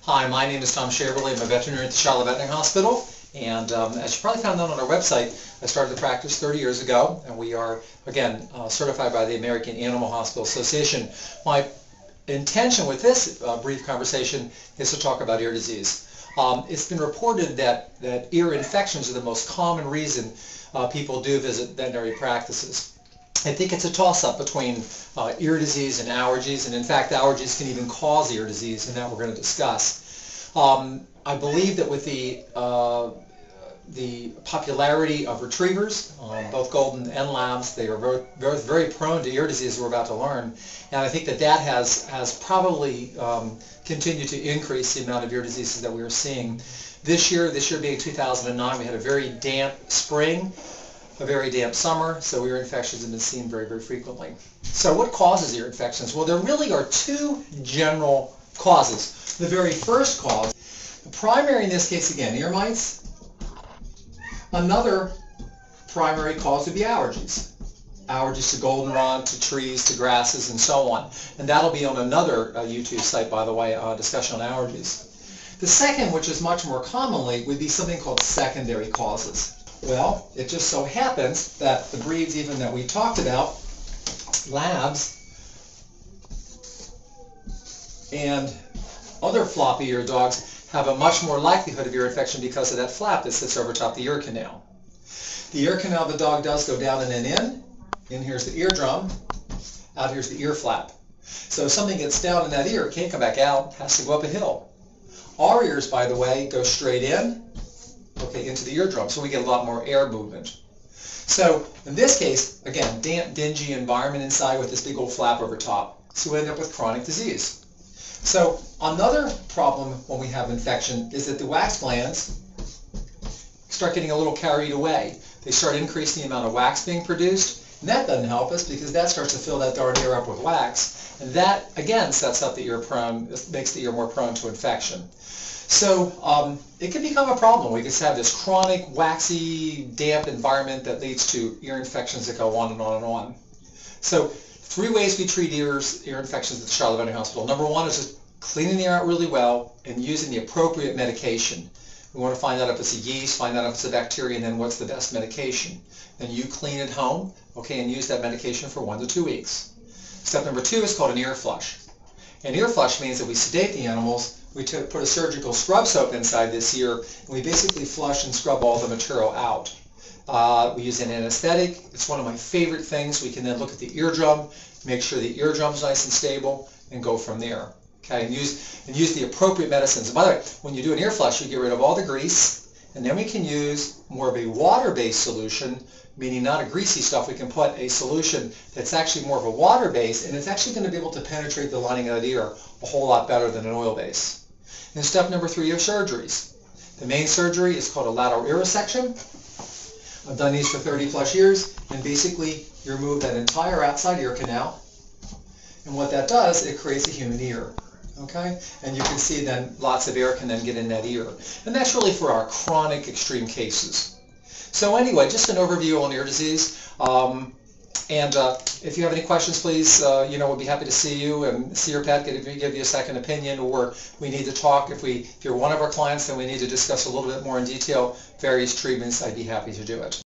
Hi, my name is Thomas Schaeberle. I'm a veterinarian at the Shiloh Veterinary Hospital, and as you probably found out on our website, I started the practice 30 years ago, and we are, again, certified by the American Animal Hospital Association. My intention with this brief conversation is to talk about ear disease. It's been reported that ear infections are the most common reason people do visit veterinary practices. I think it's a toss-up between ear disease and allergies, and in fact allergies can even cause ear disease, and that we're going to discuss. I believe that with the popularity of retrievers, both golden and labs, they are very prone to ear disease, we're about to learn, and I think that has probably continued to increase the amount of ear diseases that we are seeing. This year being 2009, we had a very damp spring, a very damp summer, so ear infections have been seen very frequently. So what causes ear infections? Well, there really are two general causes. The very first cause, the primary in this case again, ear mites. Another primary cause would be allergies. Allergies to goldenrod, to trees, to grasses, and so on. And that'll be on another YouTube site, by the way, discussion on allergies. The second, which is much more commonly, would be something called secondary causes. Well, it just so happens that the breeds even that we talked about, labs and other floppy-eared dogs, have a much more likelihood of ear infection because of that flap that sits over top the ear canal. The ear canal of the dog does go down and then in here's the eardrum, out here's the ear flap. So if something gets down in that ear, it can't come back out, has to go up a hill. Our ears, by the way, go straight in, into the eardrum, so we get a lot more air movement. So in this case, again, damp, dingy environment inside with this big old flap over top. So we end up with chronic disease. So another problem when we have infection is that the wax glands start getting a little carried away. They start increasing the amount of wax being produced, and that doesn't help us because that starts to fill that darn ear up with wax, and that again sets up the ear makes the ear more prone to infection. So it can become a problem. We just have this chronic, waxy, damp environment that leads to ear infections that go on and on and on. So 3 ways we treat ear infections at the Shiloh Veterinary Hospital. Number 1 is just cleaning the ear out really well and using the appropriate medication. We want to find out if it's a yeast, find out if it's a bacteria, and then what's the best medication. Then you clean at home, and use that medication for 1 to 2 weeks. Step number 2 is called an ear flush. An ear flush means that we sedate the animals. We put a surgical scrub soap inside this ear, and we basically flush and scrub all the material out. We use an anesthetic. It's one of my favorite things. We can then look at the eardrum, make sure the eardrum's nice and stable, and go from there. And use the appropriate medicines. And by the way, when you do an ear flush, you get rid of all the grease, and then we can use more of a water-based solution, meaning not a greasy stuff. We can put a solution that's actually more of a water base, and it's actually going to be able to penetrate the lining of the ear a whole lot better than an oil base. And step number 3 are surgeries. The main surgery is called a lateral ear resection. I've done these for 30 plus years, and basically you remove that entire outside ear canal, and what that does, it creates a human ear. And you can see then lots of air can then get in that ear. And that's really for our chronic extreme cases. So anyway, just an overview on ear disease. If you have any questions, please, we'll be happy to see you and see your pet, give you a second opinion, or we need to talk. If you're one of our clients, then we need to discuss a little bit more in detail various treatments. I'd be happy to do it.